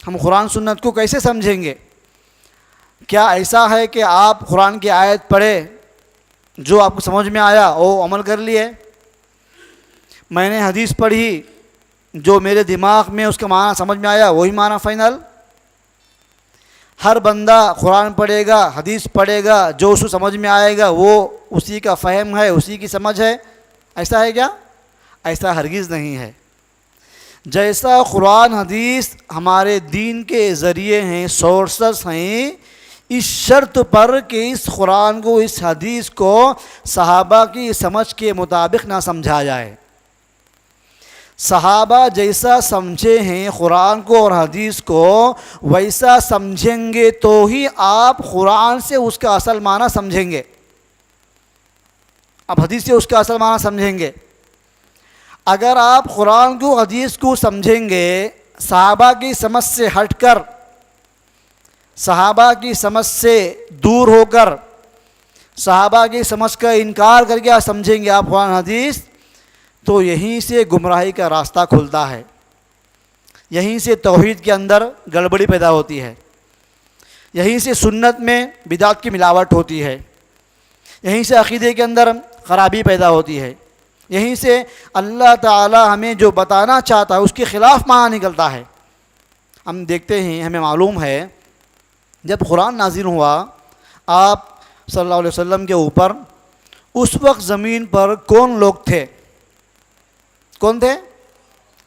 ہم قرآن سنت کو کیسے سمجھیں گے؟ کیا ایسا ہے کہ آپ قرآن کی آیت پڑھے، جو آپ کو سمجھ میں آیا وہ عمل کر لیے؟ میں نے حدیث پڑھی، جو میرے دماغ میں اس کا معنی سمجھ میں آیا وہی معنی فائنل؟ ہر بندہ قرآن پڑھے گا، حدیث پڑھے گا، جو اس کو سمجھ میں آئے گا وہ اسی کا فہم ہے، اسی کی سمجھ ہے؟ ایسا ہے کیا؟ ایسا ہرگز نہیں ہے۔ جیسا قرآن حدیث ہمارے دین کے ذریعے ہیں، سورسز ہیں، اس شرط پر کہ اس قرآن کو، اس حدیث کو صحابہ کی سمجھ کے مطابق نہ سمجھا جائے۔ صحابہ جیسا سمجھے ہیں قرآن کو اور حدیث کو، ویسا سمجھیں گے تو ہی آپ قرآن سے اس کا اصل معنی سمجھیں گے، آپ حدیث سے اس کا اصل معنی سمجھیں گے۔ اگر آپ قرآن کو، حدیث کو سمجھیں گے صحابہ کی سمجھ سے ہٹ کر، صحابہ کی سمجھ سے دور ہو کر، صحابہ کی سمجھ کا انکار کر کے سمجھیں گے آپ قرآن حدیث، تو یہیں سے گمراہی کا راستہ کھلتا ہے، یہیں سے توحید کے اندر گڑبڑی پیدا ہوتی ہے، یہیں سے سنت میں بدعت کی ملاوٹ ہوتی ہے، یہیں سے عقیدے کے اندر خرابی پیدا ہوتی ہے، یہیں سے اللہ تعالی ہمیں جو بتانا چاہتا ہے اس کے خلاف معنی نکلتا ہے۔ ہم دیکھتے ہیں، ہمیں معلوم ہے، جب قرآن نازل ہوا آپ صلی اللہ علیہ وسلم کے اوپر، اس وقت زمین پر کون لوگ تھے؟ کون تھے؟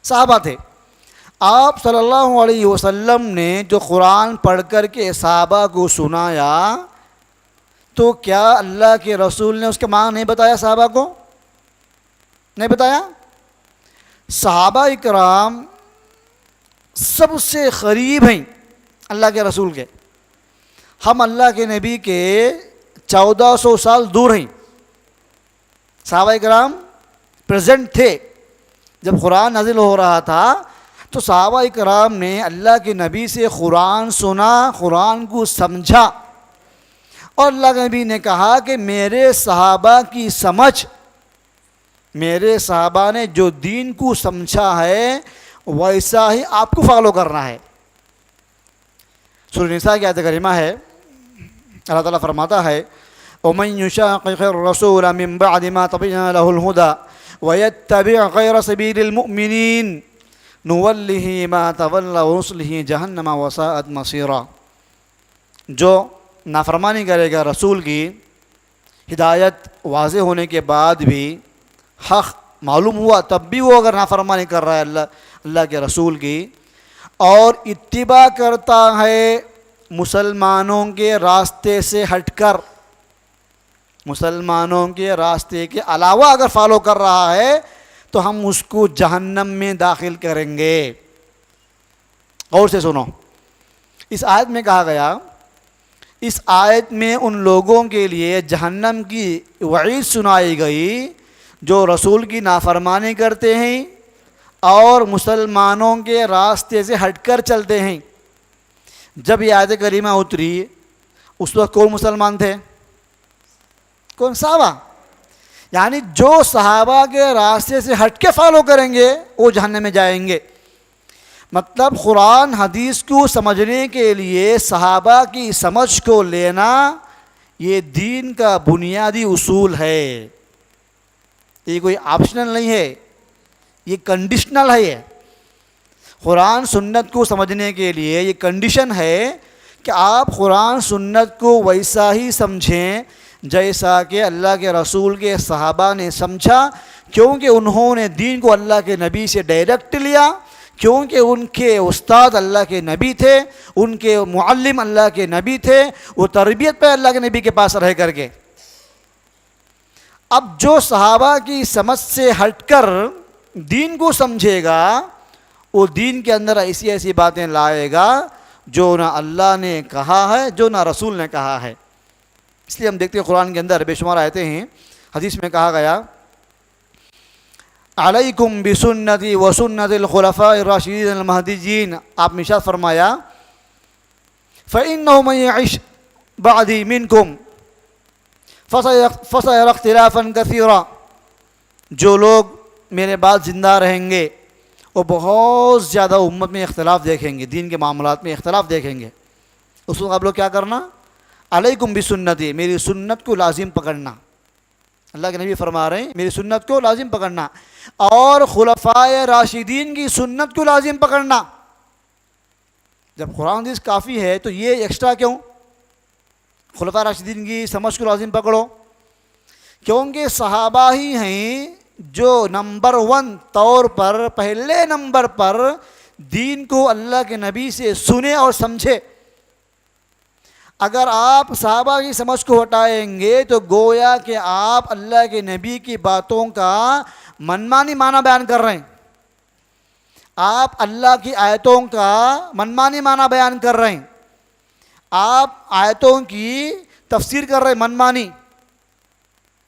صحابہ تھے۔ آپ صلی اللہ علیہ وسلم نے جو قرآن پڑھ کر کے صحابہ کو سنایا، تو کیا اللہ کے رسول نے اس کا معنی نہیں بتایا صحابہ کو؟ نہیں بتایا؟ صحابہ اکرام سب سے قریب ہیں اللہ کے رسول کے، ہم اللہ کے نبی کے 1400 سال دور ہیں۔ صحابہ اکرام پریزنٹ تھے جب قرآن نازل ہو رہا تھا، تو صحابہ اکرام نے اللہ کے نبی سے قرآن سنا، قرآن کو سمجھا، اور اللہ کے نبی نے کہا کہ میرے صحابہ کی سمجھ، میرے صحابہ نے جو دین کو سمجھا ہے ویسا ہی آپ کو فالو کرنا ہے۔ سورہ نساء کی آیت کریمہ ہے، اللہ تعالیٰ فرماتا ہے وَمَن يُشَاقِقِ الرَّسُولَ مِن بَعْدِ مَا تَبَيَّنَ لَهُ الْهُدَى وَيَتَّبِعْ غَيْرَ سَبِيلِ الْمُؤْمِنِينَ نُوَلِّهِ مَا تَوَلَّى وَنُصْلِهِ جَهَنَّمَ وَسَاءَتْ مَصِيرًا۔ جو نافرمانی کرے گا رسول کی، ہدایت واضح ہونے کے بعد بھی، حق معلوم ہوا تب بھی وہ اگر نافرمانی کر رہا ہے اللہ کے رسول کی، اور اتباع کرتا ہے مسلمانوں کے راستے سے ہٹ کر، مسلمانوں کے راستے کے علاوہ اگر فالو کر رہا ہے، تو ہم اس کو جہنم میں داخل کریں گے۔ غور سے سنو، اس آیت میں کہا گیا، اس آیت میں ان لوگوں کے لیے جہنم کی وعید سنائی گئی جو رسول کی نافرمانی کرتے ہیں اور مسلمانوں کے راستے سے ہٹ کر چلتے ہیں۔ جب یہ آیت کریمہ اتری، اس وقت کون مسلمان تھے؟ کون؟ صحابہ۔ یعنی جو صحابہ کے راستے سے ہٹ کے فالو کریں گے وہ جہنم میں جائیں گے۔ مطلب قرآن حدیث کو سمجھنے کے لیے صحابہ کی سمجھ کو لینا یہ دین کا بنیادی اصول ہے، یہ کوئی آپشنل نہیں ہے، یہ کنڈیشنل ہے۔ یہ قرآن سنت کو سمجھنے کے لیے یہ کنڈیشن ہے کہ آپ قرآن سنت کو ویسا ہی سمجھیں جیسا کہ اللہ کے رسول کے صحابہ نے سمجھا، کیونکہ انہوں نے دین کو اللہ کے نبی سے ڈائریکٹ لیا، کیونکہ ان کے استاد اللہ کے نبی تھے، ان کے معلم اللہ کے نبی تھے، وہ تربیت پہ اللہ کے نبی کے پاس رہ کر کے۔ اب جو صحابہ کی سمجھ سے ہٹ کر دین کو سمجھے گا، وہ دین کے اندر ایسی ایسی باتیں لائے گا جو نہ اللہ نے کہا ہے، جو نہ رسول نے کہا ہے۔ اس لیے ہم دیکھتے ہیں قرآن کے اندر بے شمار آیتیں ہیں، حدیث میں کہا گیا علیکم بسنتی وسنت الخلفاء الراشدین المہدیین، آپ نے ارشاد فرمایا فإنه من يعش بعدی منکم فسيرى اختلافا كثيرا، جو لوگ میرے بعد زندہ رہیں گے وہ بہت زیادہ امت میں اختلاف دیکھیں گے، دین کے معاملات میں اختلاف دیکھیں گے. اس وقت آپ لوگ کیا کرنا؟ علیکم بسنتی، میری سنت کو لازم پکڑنا. اللہ کے نبی فرما رہے ہیں میری سنت کو لازم پکڑنا، اور خلفائے راشدین کی سنت کو لازم پکڑنا. جب قرآن حدیث کافی ہے تو یہ ایکسٹرا کیوں؟ خلفائے راشدین کی سمجھ کو لازم پکڑو، کیونکہ صحابہ ہی ہیں جو نمبر 1 طور پر، پہلے نمبر پر دین کو اللہ کے نبی سے سنے اور سمجھے. اگر آپ صحابہ کی سمجھ کو ہٹائیں گے تو گویا کہ آپ اللہ کے نبی کی باتوں کا منمانی معنی بیان کر رہے ہیں، آپ اللہ کی آیتوں کا منمانی معنی بیان کر رہے ہیں، آپ آیتوں کی تفسیر کر رہے ہیں منمانی.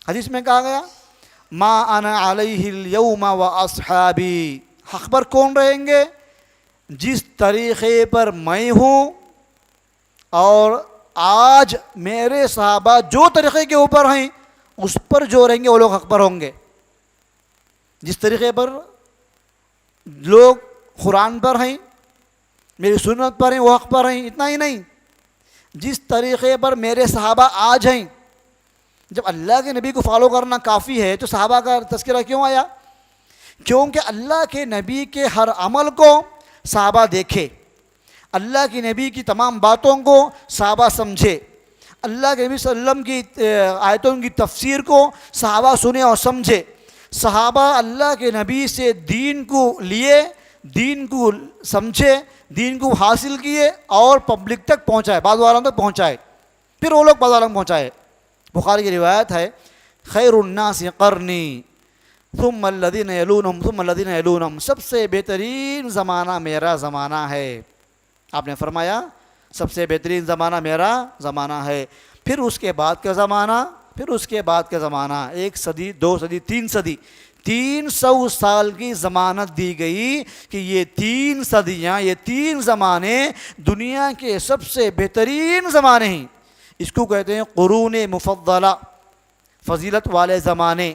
حدیث میں کہا گیا ما انا علیہ اليوم واصحابی، حق پر کون رہیں گے؟ جس طریقے پر میں ہوں اور آج میرے صحابہ جو طریقے کے اوپر ہیں اس پر جو رہیں گے وہ لوگ حق پر ہوں گے. جس طریقے پر لوگ قرآن پر ہیں، میری سنت پر ہیں، وہ حق پر ہیں. اتنا ہی نہیں، جس طریقے پر میرے صحابہ آج ہیں. جب اللہ کے نبی کو فالو کرنا کافی ہے تو صحابہ کا تذکرہ کیوں آیا؟ کیونکہ اللہ کے نبی کے ہر عمل کو صحابہ دیکھے، اللہ کے نبی کی تمام باتوں کو صحابہ سمجھے، اللہ کے نبی صلی اللہ علیہ وسلم کی آیتوں کی تفسیر کو صحابہ سنے اور سمجھے. صحابہ اللہ کے نبی سے دین کو لیے، دین کو سمجھے، دین کو حاصل کیے اور پبلک تک پہنچائے، بعض والوں تک پہنچائے، پھر وہ لوگ بعض والوں تک پہنچائے. بخاری کی روایت ہے خیر الناس قرنی ثم الذین یلونہم ثم الذین یلونہم، سب سے بہترین زمانہ میرا زمانہ ہے. آپ نے فرمایا سب سے بہترین زمانہ میرا زمانہ ہے، پھر اس کے بعد کا زمانہ، پھر اس کے بعد کا زمانہ. 1 صدی، 2 صدی، 3 صدی، 300 سال کی ضمانت دی گئی کہ یہ 3 صدیاں، یہ 3 زمانے دنیا کے سب سے بہترین زمانے ہیں. اس کو کہتے ہیں قرون مفضلہ، فضیلت والے زمانے.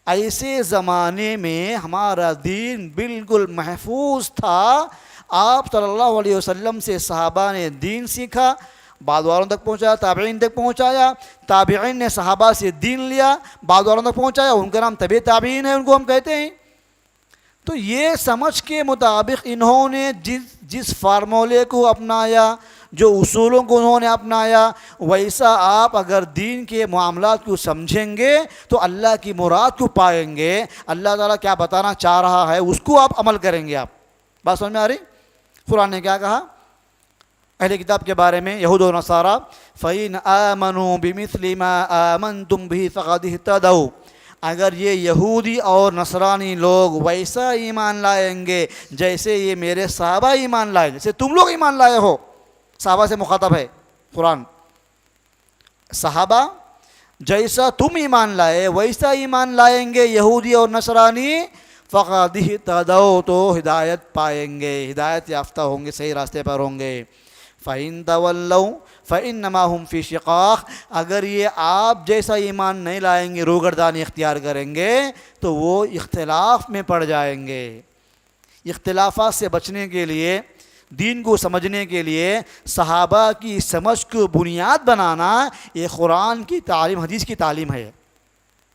ایسے زمانے میں ہمارا دین بالکل محفوظ تھا. آپ صلی اللہ علیہ وسلم سے صحابہ نے دین سیکھا، بعض والوں تک پہنچایا، تابعین تک پہنچایا، تابعین نے صحابہ سے دین لیا، بعض والوں تک پہنچایا، ان کا نام تبع تابعین ہے، ان کو ہم کہتے ہیں. تو یہ سمجھ کے مطابق انہوں نے جس فارمولے کو اپنایا، جو اصولوں کو انہوں نے اپنایا، ویسا آپ اگر دین کے معاملات کو سمجھیں گے تو اللہ کی مراد کو پائیں گے. اللہ تعالیٰ کیا بتانا چاہ رہا ہے اس کو آپ عمل کریں گے. آپ بات سمجھ میں آ رہی؟ قرآن نے کیا کہا اہل کتاب کے بارے میں، یہود و نصارہ؟ فَإِنْ آمَنُوا بِمِثْلِ مَا آمَنْتُمْ بِهِ فَقَدِ اهْتَدَوْا، اگر یہ یہودی اور نصرانی لوگ ویسا ایمان لائیں گے جیسے یہ میرے صحابہ ایمان لائے، جیسے تم لوگ ایمان لائے ہو. صحابہ سے مخاطب ہے قرآن. صحابہ جیسا تم ایمان لائے ویسا ایمان لائیں گے یہودی اور نصرانی، فقد اہتدوا، تو ہدایت پائیں گے، ہدایت یافتہ ہوں گے، صحیح راستے پر ہوں گے. فَإِن تَوَلَّوْا فَإِنَّمَا هُمْ فِي شِقَاقٍ، اگر یہ آپ جیسا ایمان نہیں لائیں گے، روگردانی اختیار کریں گے تو وہ اختلاف میں پڑ جائیں گے. اختلافات سے بچنے کے لیے، دین کو سمجھنے کے لیے صحابہ کی سمجھ کو بنیاد بنانا، یہ قرآن کی تعلیم، حدیث کی تعلیم ہے.